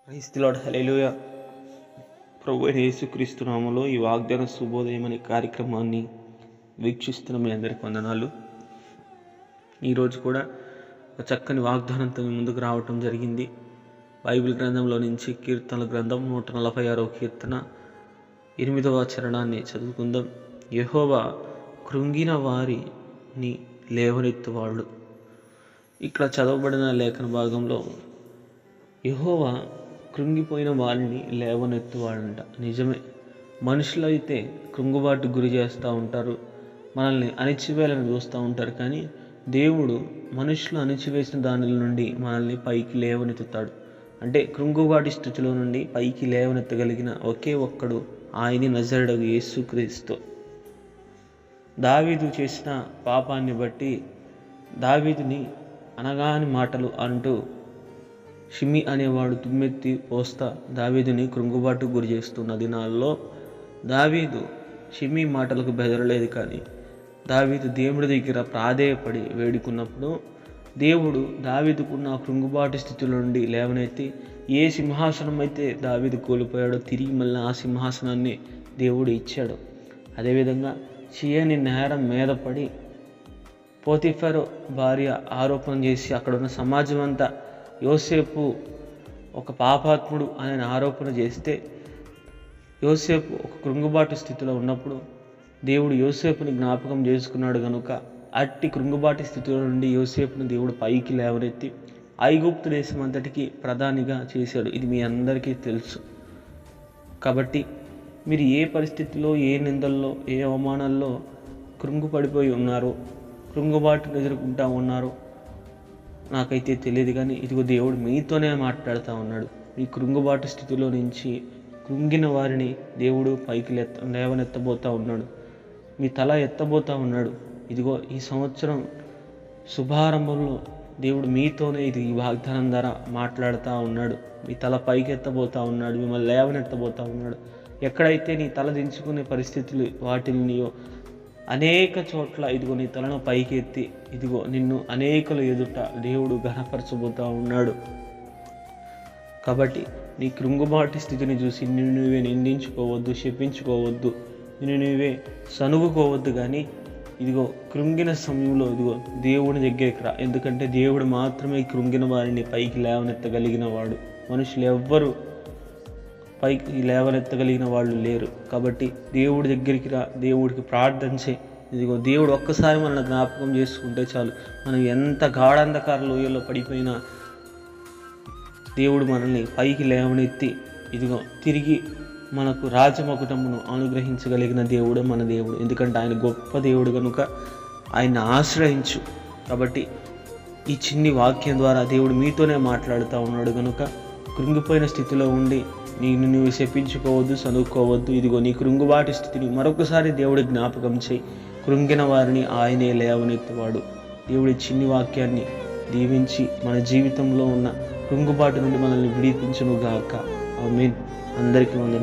Praise the lord. Hallelujah. ప్రభు అయిన యేసుక్రీస్తు నామములో ఈ వాగ్దాన శుభోదయం అనే కార్యక్రమాన్ని వీక్షిస్తున్న మీ అందరికీ వందనాలు. ఈరోజు కూడా ఒక చక్కని వాగ్దానంతో మీ ముందుకు రావటం జరిగింది. బైబిల్ గ్రంథంలో నుంచి కీర్తనల గ్రంథం 146వ కీర్తన 8వ చరణాన్ని చదువుకుందాం. యెహోవా కృంగిన వారిని లేవనెత్తువాడు. ఇక్కడ చదవబడిన లేఖన భాగంలో యెహోవా కృంగిపోయిన వారిని లేవనెత్తువాడంట. నిజమే, మనుషులు అయితే కృంగుబాటు గురి చేస్తూ ఉంటారు, మనల్ని అణిచివేయాలని చూస్తూ ఉంటారు. కానీ దేవుడు మనుషులు అణిచివేసిన దాని నుండి మనల్ని పైకి లేవనెత్తుతాడు. అంటే కృంగుబాటు స్థితిలో నుండి పైకి లేవనెత్తగలిగిన ఒకే ఒక్కడు ఆయన నజరేయుడగు యేసుక్రీస్తు. దావీదు చేసిన పాపాన్ని బట్టి దావీదుని అనగాని మాటలు అంటూ షిమి అనేవాడు తుమ్మెత్తి పోస్తా దావీదుని కృంగుబాటు గురి చేస్తున్న దినాల్లో దావీదు షిమి మాటలకు బెదరలేదు. కానీ దావీదు దేవుడి దగ్గర ప్రాధేయపడి వేడుకున్నప్పుడు దేవుడు దావీదుకున్న కృంగుబాటు స్థితిలో నుండి లేవనెత్తి ఏ సింహాసనం అయితే దావీదు కోల్పోయాడో తిరిగి మళ్ళీ ఆ సింహాసనాన్ని దేవుడు ఇచ్చాడు. అదేవిధంగా చేయని నేరం మీద పడి పోతిఫరు భార్య ఆరోపణ చేసి అక్కడ ఉన్న సమాజం అంతా యోసేపు ఒక పాపాత్ముడు అని ఆరోపణ చేస్తే యోసేపు ఒక కృంగుబాటు స్థితిలో ఉన్నప్పుడు దేవుడు యోసేపుని జ్ఞాపకం చేసుకున్నాడు కనుక అట్టి కృంగుబాటు స్థితిలో నుండి యోసేపుని దేవుడు పైకి లేవనెత్తి ఐగుప్తు దేశం అంతటికి ప్రధానిగా చేశాడు. ఇది మీ అందరికీ తెలుసు. కాబట్టి మీరు ఏ పరిస్థితిలో, ఏ నిందల్లో, ఏ అవమానాల్లో కృంగుపడిపోయి ఉన్నారో, కృంగుబాటును ఎదుర్కొంటూ ఉన్నారో నాకైతే తెలియదు. కానీ ఇదిగో దేవుడు మీతోనే మాట్లాడుతూ ఉన్నాడు. మీ కృంగుబాటు స్థితిలో నుంచి కృంగిన వారిని దేవుడు పైకి లేవనెత్తబోతూ ఉన్నాడు. మీ తల ఎత్తబోతూ ఉన్నాడు. ఇదిగో ఈ సంవత్సరం శుభారంభంలో దేవుడు మీతోనే ఇది ఈ వాగ్దానం ద్వారా మాట్లాడుతూ ఉన్నాడు. మీ తల పైకి ఎత్తబోతూ ఉన్నాడు, మిమ్మల్ని లేవనెత్తబోతూ ఉన్నాడు. ఎక్కడైతే నీ తల దించుకునే పరిస్థితులు వాటిల్నియో అనేక చోట్ల ఇదిగో నీ తలను పైకి ఎత్తి ఇదిగో నిన్ను అనేకుల ఎదుట దేవుడు ఘనపరచబోతూ ఉన్నాడు. కాబట్టి నీ కృంగుబాటు స్థితిని చూసి నిన్ను నువ్వే నిందించుకోవద్దు, శపించుకోవద్దు, నిన్ను నువ్వే సనుగుకోవద్దు. కానీ ఇదిగో కృంగిన సమయంలో ఇదిగో దేవుని దగ్గరికి రా. ఎందుకంటే దేవుడు మాత్రమే కృంగిన వారిని పైకి లేవనెత్తగలిగిన వాడు. మనుషులు ఎవ్వరూ పైకి లేవనెత్తగలిగిన వాళ్ళు లేరు. కాబట్టి దేవుడి దగ్గరికి రా, దేవుడికి ప్రార్థన చేయి. ఇదిగో దేవుడు ఒక్కసారి మనల్ని జ్ఞాపకం చేసుకుంటే చాలు. మనం ఎంత గాఢాంధకార లోయలో పడిపోయినా దేవుడు మనల్ని పైకి లేవనెత్తి ఇదిగో తిరిగి మనకు రాజమకుటమును అనుగ్రహించగలిగిన దేవుడు మన దేవుడు. ఎందుకంటే ఆయన గొప్ప దేవుడు కనుక ఆయన ఆశ్రయించు. కాబట్టి ఈ చిన్ని వాక్యం ద్వారా దేవుడు మీతోనే మాట్లాడుతూ ఉన్నాడు కనుక కృంగిపోయిన స్థితిలో ఉండి నువ్వు శపించుకోవద్దు, సనుక్కోవద్దు. ఇదిగో నీ కృంగుబాటు స్థితిని మరొకసారి దేవుడి జ్ఞాపకం చేయి. కృంగిన వారిని ఆయనే లేవనెత్తువాడు. దేవుడి చిన్ని వాక్యాన్ని దీవించి మన జీవితంలో ఉన్న కృంగుబాటు నుండి మనల్ని విడిపించును గాక. ఆమేన్. అందరికీ వందనాలు.